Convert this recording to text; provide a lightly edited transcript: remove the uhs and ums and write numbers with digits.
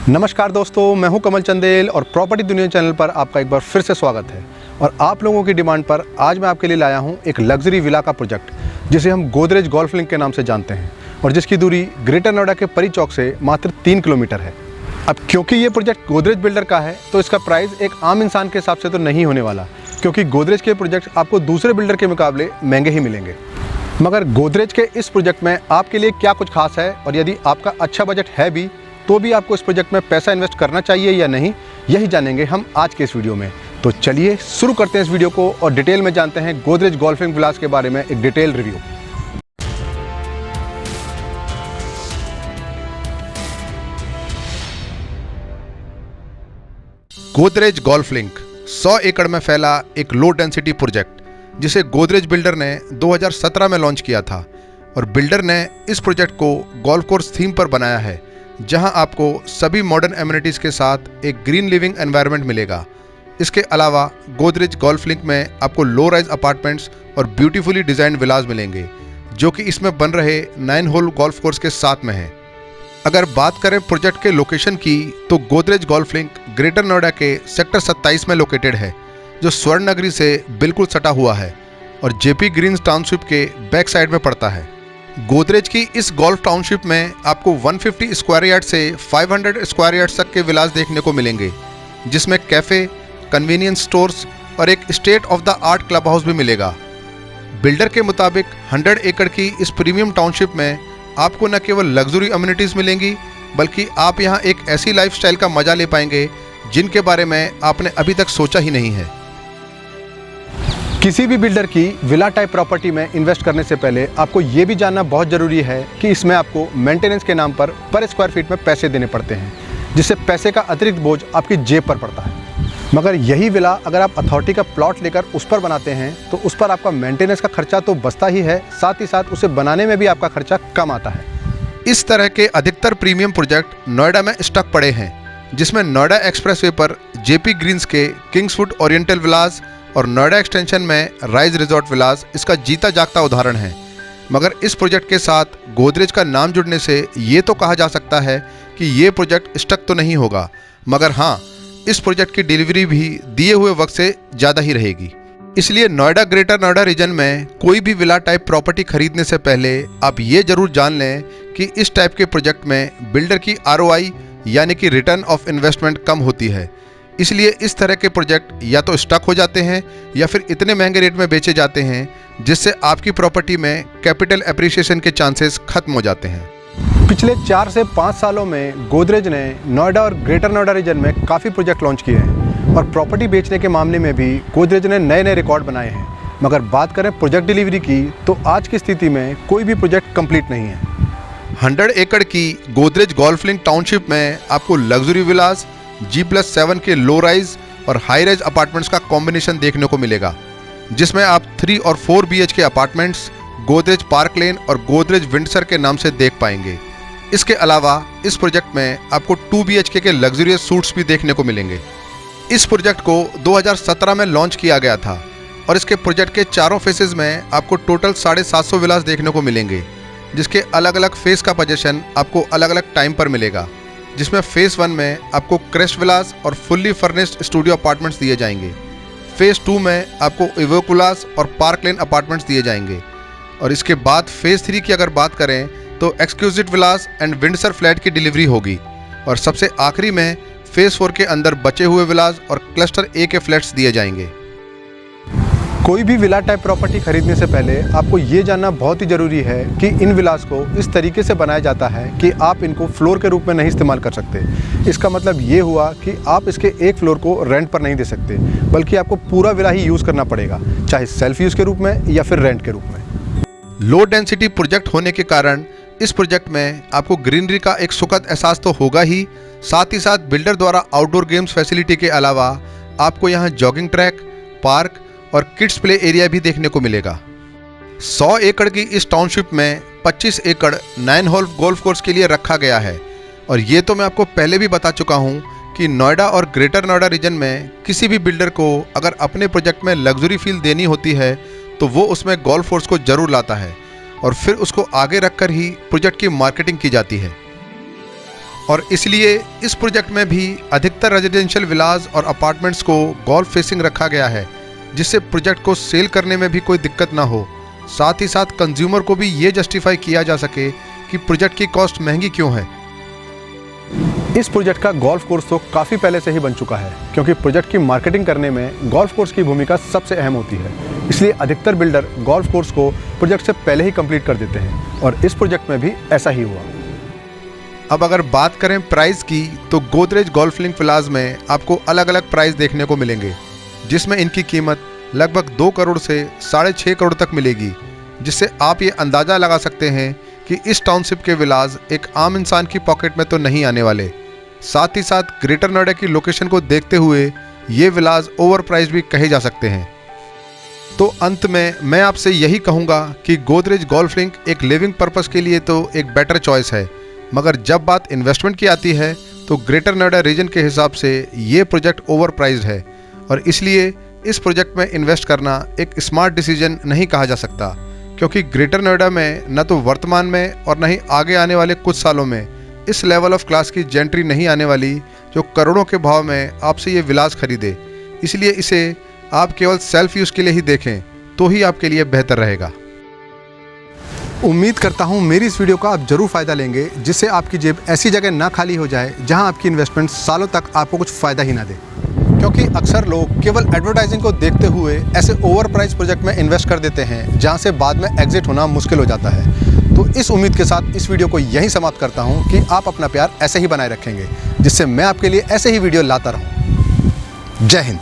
नमस्कार दोस्तों, मैं हूं कमल चंदेल और प्रॉपर्टी दुनिया चैनल पर आपका एक बार फिर से स्वागत है। और आप लोगों की डिमांड पर आज मैं आपके लिए लाया हूं एक लग्जरी विला का प्रोजेक्ट जिसे हम गोदरेज गोल्फ लिंक के नाम से जानते हैं और जिसकी दूरी ग्रेटर नोएडा के परी चौक से मात्र 3 किलोमीटर है। अब क्योंकि ये प्रोजेक्ट गोदरेज बिल्डर का है तो इसका प्राइस एक आम इंसान के हिसाब से तो नहीं होने वाला, क्योंकि गोदरेज के प्रोजेक्ट आपको दूसरे बिल्डर के मुकाबले महंगे ही मिलेंगे। मगर गोदरेज के इस प्रोजेक्ट में आपके लिए क्या कुछ खास है और यदि आपका अच्छा बजट है भी तो भी आपको इस प्रोजेक्ट में पैसा इन्वेस्ट करना चाहिए या नहीं, यही जानेंगे हम आज के इस वीडियो में। तो चलिए शुरू करते हैं इस वीडियो को और डिटेल में जानते हैं गोदरेज गोल्फिंग विलास के बारे में एक detail review. Godrej golf link 100 एकड़ में फैला एक लो डेंसिटी प्रोजेक्ट जिसे गोदरेज बिल्डर ने 2017 में लॉन्च किया था। और बिल्डर ने इस प्रोजेक्ट को गोल्फ कोर्स थीम पर बनाया है, जहां आपको सभी मॉडर्न एमिनिटीज़ के साथ एक ग्रीन लिविंग एनवायरनमेंट मिलेगा। इसके अलावा गोदरेज गोल्फ लिंक में आपको लो राइज अपार्टमेंट्स और ब्यूटीफुली डिज़ाइंड विलास मिलेंगे, जो कि इसमें बन रहे 9 होल गोल्फ कोर्स के साथ में है। अगर बात करें प्रोजेक्ट के लोकेशन की, तो Godrej golf link greater Noida के सेक्टर 27 में लोकेटेड है, जो स्वर्ण नगरी से बिल्कुल सटा हुआ है और जेपी ग्रीन्स टाउनशिप के बैक साइड में पड़ता है। गोदरेज की इस गोल्फ टाउनशिप में आपको 150 स्क्वायर यार्ड से 500 स्क्वायर यार्ड तक के विलास देखने को मिलेंगे, जिसमें कैफ़े, कन्वीनियंस स्टोर्स और एक state of the art club house भी मिलेगा। बिल्डर के मुताबिक 100 एकड़ की इस प्रीमियम टाउनशिप में आपको न केवल लग्जरी अम्यूनिटीज़ मिलेंगी, बल्कि आप यहाँ एक ऐसी लाइफस्टाइल का मजा ले पाएंगे जिनके बारे में आपने अभी तक सोचा ही नहीं है। किसी भी बिल्डर की विला टाइप प्रॉपर्टी में इन्वेस्ट करने से पहले आपको ये भी जानना बहुत ज़रूरी है कि इसमें आपको मेंटेनेंस के नाम पर स्क्वायर फीट में पैसे देने पड़ते हैं, जिससे पैसे का अतिरिक्त बोझ आपकी जेब पर पड़ता है। मगर यही विला अगर आप अथॉरिटी का प्लॉट लेकर उस पर बनाते हैं तो उस पर आपका मेंटेनेंस का खर्चा तो बचता ही है, साथ ही साथ उसे बनाने में भी आपका खर्चा कम आता है। इस तरह के अधिकतर प्रीमियम प्रोजेक्ट नोएडा में स्टक पड़े हैं, जिसमें नोएडा एक्सप्रेसवे पर जेपी ग्रीन्स के किंग्सवुड ओरिएंटल विलास और नोएडा एक्सटेंशन में राइज रिजॉर्ट विलास इसका जीता जागता उदाहरण है। मगर इस प्रोजेक्ट के साथ गोदरेज का नाम जुड़ने से ये तो कहा जा सकता है कि ये प्रोजेक्ट स्टक तो नहीं होगा, मगर हाँ, इस प्रोजेक्ट की डिलीवरी भी दिए हुए वक्त से ज़्यादा ही रहेगी। इसलिए नोएडा ग्रेटर नोएडा रीजन में कोई भी विला टाइप प्रॉपर्टी खरीदने से पहले आप ये जरूर जान लें कि इस टाइप के प्रोजेक्ट में बिल्डर की ROI यानी कि रिटर्न ऑफ इन्वेस्टमेंट कम होती है। इसलिए इस तरह के प्रोजेक्ट या तो स्टक हो जाते हैं या फिर इतने महंगे रेट में बेचे जाते हैं जिससे आपकी प्रॉपर्टी में कैपिटल एप्रिसिएशन के चांसेस खत्म हो जाते हैं। पिछले 4 से 5 सालों में गोदरेज ने नोएडा और ग्रेटर नोएडा रीजन में काफ़ी प्रोजेक्ट लॉन्च किए हैं और प्रॉपर्टी बेचने के मामले में भी गोदरेज ने नए नए रिकॉर्ड बनाए हैं। मगर बात करें प्रोजेक्ट डिलीवरी की, तो आज की स्थिति में कोई भी प्रोजेक्ट कंप्लीट नहीं है। 100 एकड़ की गोदरेज गोल्फ लिंक टाउनशिप में आपको लग्जरी विलास, G+7 के लो राइज और हाई राइज अपार्टमेंट्स का कॉम्बिनेशन देखने को मिलेगा, जिसमें आप 3 और 4 BHK अपार्टमेंट्स गोदरेज पार्क लेन और गोदरेज विंडसर के नाम से देख पाएंगे। इसके अलावा इस प्रोजेक्ट में आपको 2 BHK के लग्जरियस सूट्स भी देखने को मिलेंगे। इस प्रोजेक्ट को 2017 में लॉन्च किया गया था और इसके प्रोजेक्ट के चारों फेसेस में आपको टोटल 750 विलास देखने को मिलेंगे, जिसके अलग अलग फेस का पोजीशन आपको अलग अलग टाइम पर मिलेगा, जिसमें फेज़ 1 में आपको क्रेस्ट विलास और फुल्ली फर्निश्ड स्टूडियो अपार्टमेंट्स दिए जाएंगे। फेज़ 2 में आपको इवोक विलास और पार्क लेन अपार्टमेंट्स दिए जाएंगे। और इसके बाद फेज़ 3 की अगर बात करें तो exclusive Vilas and Windsor flat की डिलीवरी होगी। और सबसे आखिरी में फेज़ 4 के अंदर बचे हुए विलास और क्लस्टर A के फ्लैट्स दिए जाएंगे। कोई भी विला टाइप प्रॉपर्टी खरीदने से पहले आपको ये जानना बहुत ही ज़रूरी है कि इन विलास को इस तरीके से बनाया जाता है कि आप इनको फ्लोर के रूप में नहीं इस्तेमाल कर सकते। इसका मतलब ये हुआ कि आप इसके एक फ्लोर को रेंट पर नहीं दे सकते, बल्कि आपको पूरा विला ही यूज़ करना पड़ेगा, चाहे सेल्फ यूज़ के रूप में या फिर रेंट के रूप में। लो डेंसिटी प्रोजेक्ट होने के कारण इस प्रोजेक्ट में आपको ग्रीनरी का एक सुखद एहसास तो होगा ही, साथ ही साथ बिल्डर द्वारा आउटडोर गेम्स फैसिलिटी के अलावा आपको यहाँ जॉगिंग ट्रैक, पार्क और किड्स प्ले एरिया भी देखने को मिलेगा। 100 एकड़ की इस टाउनशिप में 25 एकड़ 9 होल गोल्फ कोर्स के लिए रखा गया है। और ये तो मैं आपको पहले भी बता चुका हूँ कि नोएडा और ग्रेटर नोएडा रीजन में किसी भी बिल्डर को अगर अपने प्रोजेक्ट में लग्जरी फील देनी होती है तो वो उसमें गोल्फ कोर्स को जरूर लाता है और फिर उसको आगे रखकर ही प्रोजेक्ट की मार्केटिंग की जाती है। और इसलिए इस प्रोजेक्ट में भी अधिकतर रेजिडेंशियल विलाज और अपार्टमेंट्स को गोल्फ फेसिंग रखा गया है, जिससे प्रोजेक्ट को सेल करने में भी कोई दिक्कत ना हो। साथ ही साथ कंज्यूमर को भी ये जस्टिफाई किया जा सके कि प्रोजेक्ट की कॉस्ट महंगी क्यों है। इस प्रोजेक्ट का गोल्फ कोर्स तो काफ़ी पहले से ही बन चुका है, क्योंकि प्रोजेक्ट की मार्केटिंग करने में गोल्फ कोर्स की भूमिका सबसे अहम होती है। इसलिए अधिकतर बिल्डर गोल्फ कोर्स को प्रोजेक्ट से पहले ही कंप्लीट कर देते हैं और इस प्रोजेक्ट में भी ऐसा ही हुआ। अब अगर बात करें प्राइस की, तो गोदरेज गोल्फ लिंक विलाज में आपको अलग अलग प्राइस देखने को मिलेंगे, जिसमें इनकी कीमत लगभग 2 करोड़ से 6.5 करोड़ तक मिलेगी, जिससे आप ये अंदाज़ा लगा सकते हैं कि इस टाउनशिप के विलाज एक आम इंसान की पॉकेट में तो नहीं आने वाले। साथ ही साथ ग्रेटर नोएडा की लोकेशन को देखते हुए ये विलाज ओवर प्राइस भी कहे जा सकते हैं। तो अंत में मैं आपसे यही कहूँगा कि गोदरेज गोल्फ लिंक एक लिविंग पर्पस के लिए तो एक बेटर चॉइस है, मगर जब बात इन्वेस्टमेंट की आती है तो ग्रेटर नोएडा रीजन के हिसाब से ये प्रोजेक्ट ओवर प्राइस्ड है और इसलिए इस प्रोजेक्ट में इन्वेस्ट करना एक स्मार्ट डिसीजन नहीं कहा जा सकता, क्योंकि ग्रेटर नोएडा में न तो वर्तमान में और न ही आगे आने वाले कुछ सालों में इस लेवल ऑफ क्लास की जेंट्री नहीं आने वाली जो करोड़ों के भाव में आपसे ये विलास खरीदे। इसलिए इसे आप केवल सेल्फ यूज़ के लिए ही देखें तो ही आपके लिए बेहतर रहेगा। उम्मीद करता हूँ मेरी इस वीडियो का आप जरूर फ़ायदा लेंगे, जिससे आपकी जेब ऐसी जगह ना खाली हो जाए जहाँ आपकी इन्वेस्टमेंट सालों तक आपको कुछ फ़ायदा ही ना दे। क्योंकि अक्सर लोग केवल एडवर्टाइजिंग को देखते हुए ऐसे ओवर प्राइस प्रोजेक्ट में इन्वेस्ट कर देते हैं जहाँ से बाद में एग्जिट होना मुश्किल हो जाता है। तो इस उम्मीद के साथ इस वीडियो को यहीं समाप्त करता हूँ कि आप अपना प्यार ऐसे ही बनाए रखेंगे, जिससे मैं आपके लिए ऐसे ही वीडियो लाता रहूँ। जय हिंद।